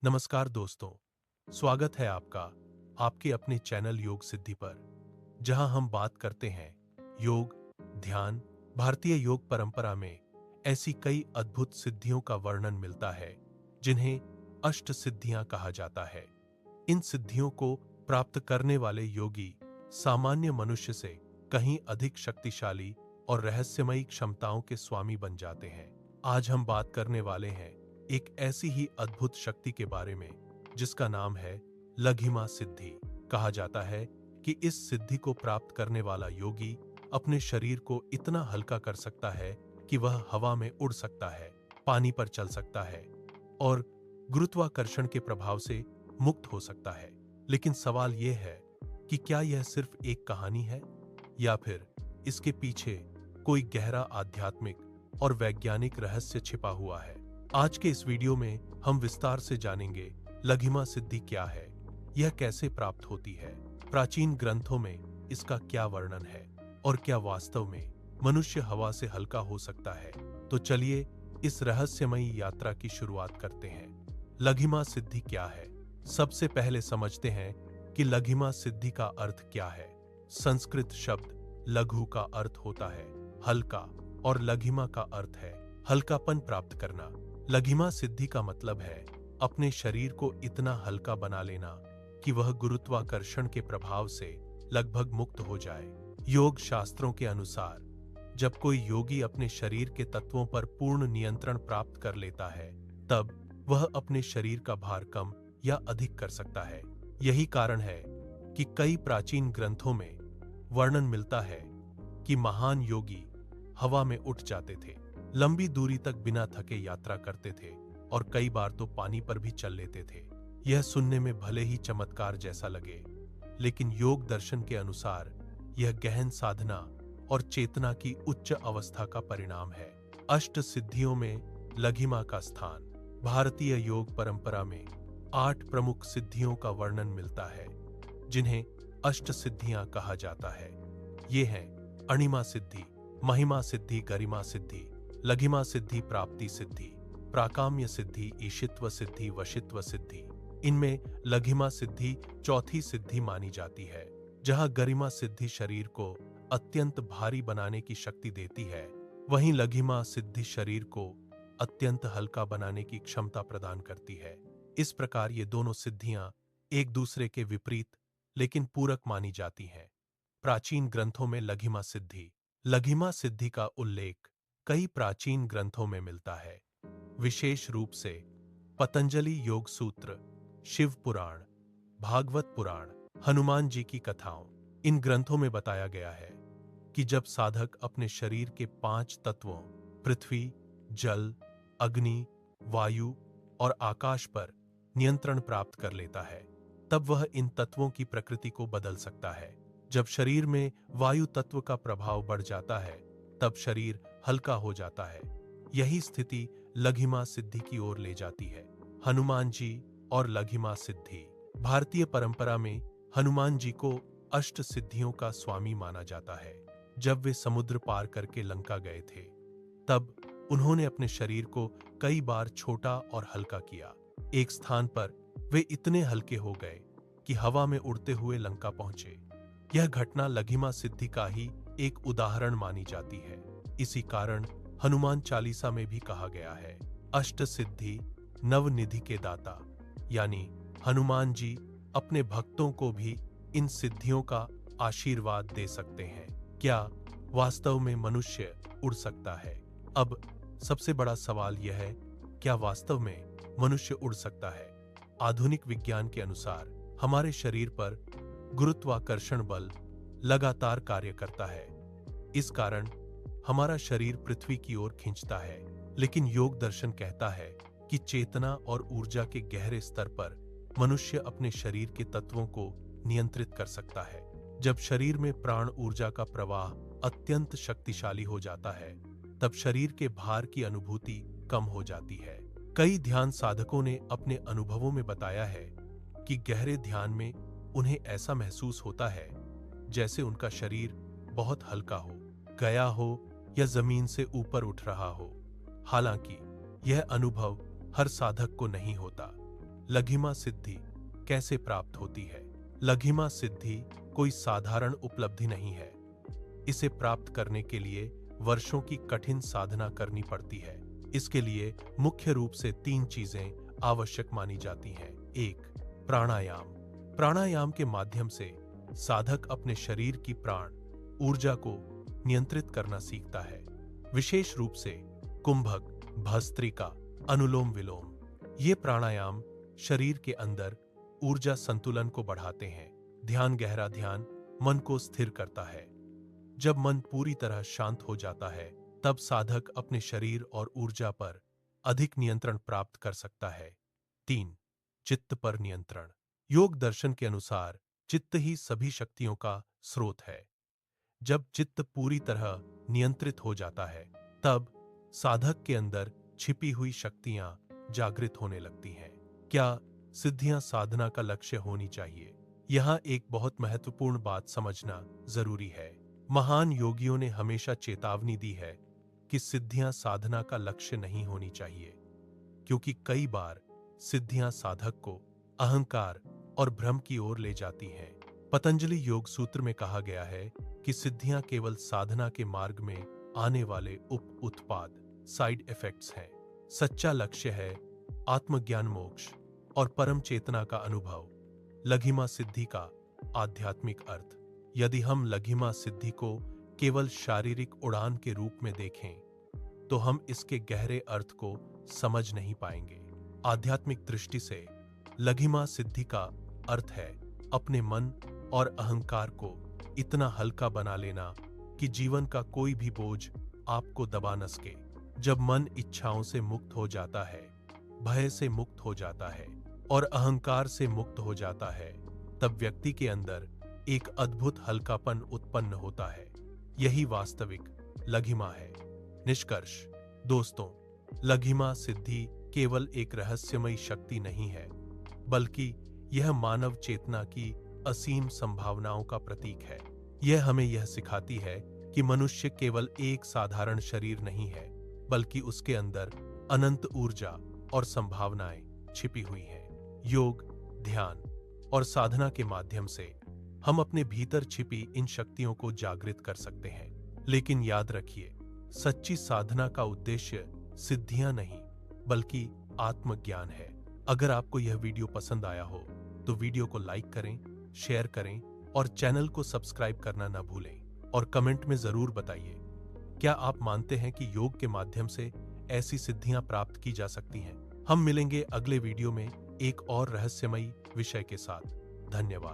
नमस्कार दोस्तों, स्वागत है आपका आपके अपने चैनल योग सिद्धि पर, जहां हम बात करते हैं योग, ध्यान। भारतीय योग परंपरा में ऐसी कई अद्भुत सिद्धियों का वर्णन मिलता है, जिन्हें अष्ट सिद्धियां कहा जाता है। इन सिद्धियों को प्राप्त करने वाले योगी सामान्य मनुष्य से कहीं अधिक शक्तिशाली और रहस्यमयी क्षमताओं के स्वामी बन जाते हैं। आज हम बात करने वाले हैं एक ऐसी ही अद्भुत शक्ति के बारे में जिसका नाम है लघिमा सिद्धि। कहा जाता है कि इस सिद्धि को प्राप्त करने वाला योगी अपने शरीर को इतना हल्का कर सकता है कि वह हवा में उड़ सकता है, पानी पर चल सकता है और गुरुत्वाकर्षण के प्रभाव से मुक्त हो सकता है। लेकिन सवाल यह है कि क्या यह सिर्फ एक कहानी है या फिर इसके पीछे कोई गहरा आध्यात्मिक और वैज्ञानिक रहस्य छिपा हुआ है। आज के इस वीडियो में हम विस्तार से जानेंगे लघिमा सिद्धि क्या है, यह कैसे प्राप्त होती है, प्राचीन ग्रंथों में इसका क्या वर्णन है और क्या वास्तव में मनुष्य हवा से हल्का हो सकता है। तो चलिए इस रहस्यमयी यात्रा की शुरुआत करते हैं। लघिमा सिद्धि क्या है? सबसे पहले समझते हैं कि लघिमा सिद्धि का अर्थ क्या है। संस्कृत शब्द लघु का अर्थ होता है हल्का और लघिमा का अर्थ है हल्कापन प्राप्त करना। लघिमा सिद्धि का मतलब है अपने शरीर को इतना हल्का बना लेना कि वह गुरुत्वाकर्षण के प्रभाव से लगभग मुक्त हो जाए। योग शास्त्रों के अनुसार जब कोई योगी अपने शरीर के तत्वों पर पूर्ण नियंत्रण प्राप्त कर लेता है, तब वह अपने शरीर का भार कम या अधिक कर सकता है। यही कारण है कि कई प्राचीन ग्रंथों में वर्णन मिलता है कि महान योगी हवा में उठ जाते थे, लंबी दूरी तक बिना थके यात्रा करते थे और कई बार तो पानी पर भी चल लेते थे। यह सुनने में भले ही चमत्कार जैसा लगे, लेकिन योग दर्शन के अनुसार यह गहन साधना और चेतना की उच्च अवस्था का परिणाम है। अष्ट सिद्धियों में लघिमा का स्थान। भारतीय योग परंपरा में 8 प्रमुख सिद्धियों का वर्णन मिलता है, जिन्हें अष्ट सिद्धियां कहा जाता है। ये हैं अणिमा सिद्धि, महिमा सिद्धि, गरिमा सिद्धि, लघिमा सिद्धि, प्राप्ति सिद्धि, प्राकाम्य सिद्धि, ईशित्व सिद्धि, वशित्व सिद्धि। इनमें लघिमा सिद्धि चौथी सिद्धि मानी जाती है, जहां गरिमा सिद्धि शरीर को अत्यंत भारी बनाने की शक्ति देती है, वहीं लघिमा सिद्धि शरीर को अत्यंत हल्का बनाने की क्षमता प्रदान करती है। इस प्रकार ये दोनों सिद्धियां एक दूसरे के विपरीत लेकिन पूरक मानी जाती हैं। प्राचीन ग्रंथों में लघिमा सिद्धि का उल्लेख कई प्राचीन ग्रंथों में मिलता है, विशेष रूप से पतंजलि योग सूत्र, शिव पुराण, भागवत पुराण, हनुमान जी की कथाओं। इन ग्रंथों में बताया गया है कि जब साधक अपने शरीर के 5 तत्वों पृथ्वी, जल, अग्नि, वायु और आकाश पर नियंत्रण प्राप्त कर लेता है, तब वह इन तत्वों की प्रकृति को बदल सकता है। जब शरीर में वायु तत्व का प्रभाव बढ़ जाता है, तब शरीर हल्का हो जाता है। यही स्थिति लघिमा सिद्धि की ओर ले जाती है। हनुमान जी और लघिमा सिद्धि। भारतीय परंपरा में हनुमान जी को अष्ट सिद्धियों का स्वामी माना जाता है। जब वे समुद्र पार करके लंका गए थे, तब उन्होंने अपने शरीर को कई बार छोटा और हल्का किया। एक स्थान पर वे इतने हल्के हो गए कि हवा में उड़ते हुए लंका पहुंचे। यह घटना लघिमा सिद्धि का ही एक उदाहरण मानी जाती है। इसी कारण हनुमान चालीसा में भी कहा गया है, अष्ट सिद्धि नवनिधि के दाता, यानी हनुमान जी अपने भक्तों को भी इन सिद्धियों का आशीर्वाद दे सकते हैं। क्या वास्तव में मनुष्य उड़ सकता है? अब सबसे बड़ा सवाल यह है, क्या वास्तव में मनुष्य उड़ सकता है? आधुनिक विज्ञान के अनुसार हमारे शरीर पर गुरुत्वाकर्षण बल लगातार कार्य करता है। इस कारण हमारा शरीर पृथ्वी की ओर खींचता है, लेकिन योग दर्शन कहता है कि चेतना और ऊर्जा के गहरे स्तर पर मनुष्य अपने शरीर के तत्वों को नियंत्रित कर सकता है। जब शरीर में प्राण ऊर्जा का प्रवाह अत्यंत शक्तिशाली हो जाता है, तब शरीर के भार की अनुभूति कम हो जाती है। कई ध्यान साधकों ने अपने अनुभवों में बताया है कि गहरे ध्यान में उन्हें ऐसा महसूस होता है जैसे उनका शरीर बहुत हल्का हो गया हो या जमीन से ऊपर उठ रहा हो। हालांकि यह अनुभव हर साधक को नहीं होता। लघिमा सिद्धि कैसे प्राप्त होती है? लघिमा सिद्धि कोई साधारण उपलब्धि नहीं है। इसे प्राप्त करने के लिए वर्षों की कठिन साधना करनी पड़ती है। इसके लिए मुख्य रूप से 3 चीजें आवश्यक मानी जाती हैं। 1. प्राणायाम। प्राणायाम के माध्यम से साधक अपने शरीर की प्राण ऊर्जा को नियंत्रित करना सीखता है। विशेष रूप से कुंभक, भस्त्रिका, अनुलोम विलोम। ये प्राणायाम शरीर के अंदर ऊर्जा संतुलन को बढ़ाते हैं। ध्यान, गहरा ध्यान मन को स्थिर करता है। जब मन पूरी तरह शांत हो जाता है, तब साधक अपने शरीर और ऊर्जा पर अधिक नियंत्रण प्राप्त कर सकता है। 3. चित्त पर नियंत्रण। योग दर्शन के अनुसार चित्त ही सभी शक्तियों का स्रोत है। जब चित्त पूरी तरह नियंत्रित हो जाता है, तब साधक के अंदर छिपी हुई शक्तियां जागृत होने लगती हैं। क्या सिद्धियां साधना का लक्ष्य होनी चाहिए? यहां एक बहुत महत्वपूर्ण बात समझना जरूरी है। महान योगियों ने हमेशा चेतावनी दी है कि सिद्धियां साधना का लक्ष्य नहीं होनी चाहिए, क्योंकि कई बार सिद्धियां साधक को अहंकार और भ्रम की ओर ले जाती हैं। पतंजलि योग सूत्र में कहा गया है कि सिद्धियां केवल साधना के मार्ग में आने वाले उत्पाद, साइड इफेक्ट्स हैं। सच्चा लक्ष्य है आत्मज्ञान, मोक्ष और परम चेतना का अनुभव। लघिमा सिद्धि का आध्यात्मिक अर्थ। यदि हम लघिमा सिद्धि को केवल शारीरिक उड़ान के रूप में देखें, तो हम इसके गहरे अर्थ को समझ नहीं पाएंगे। आध्यात्मिक दृष्टि से लघिमा सिद्धि का अर्थ है अपने मन और अहंकार को इतना हल्का बना लेना कि जीवन का कोई भी बोझ आपको दबा न सके। जब मन इच्छाओं से मुक्त हो जाता है, भय से मुक्त हो जाता है और अहंकार से मुक्त हो जाता है, तब व्यक्ति के अंदर एक अद्भुत हल्कापन उत्पन्न होता है। यही वास्तविक लघिमा है। निष्कर्ष दोस्तों, लघिमा सिद्धि केवल एक रहस्यमयी शक्ति नहीं है, बल्कि यह मानव चेतना की असीम संभावनाओं का प्रतीक है। यह हमें यह सिखाती है कि मनुष्य केवल एक साधारण शरीर नहीं है, बल्कि उसके अंदर अनंत ऊर्जा और संभावनाएं छिपी हुई हैं। योग, ध्यान और साधना के माध्यम से हम अपने भीतर छिपी इन शक्तियों को जागृत कर सकते हैं। लेकिन याद रखिए, सच्ची साधना का उद्देश्य सिद्धियां नहीं, बल्कि आत्मज्ञान है। अगर आपको यह वीडियो पसंद आया हो तो वीडियो को लाइक करें, शेयर करें और चैनल को सब्सक्राइब करना न भूलें। और कमेंट में जरूर बताइए, क्या आप मानते हैं कि योग के माध्यम से ऐसी सिद्धियां प्राप्त की जा सकती हैं? हम मिलेंगे अगले वीडियो में एक और रहस्यमयी विषय के साथ। धन्यवाद।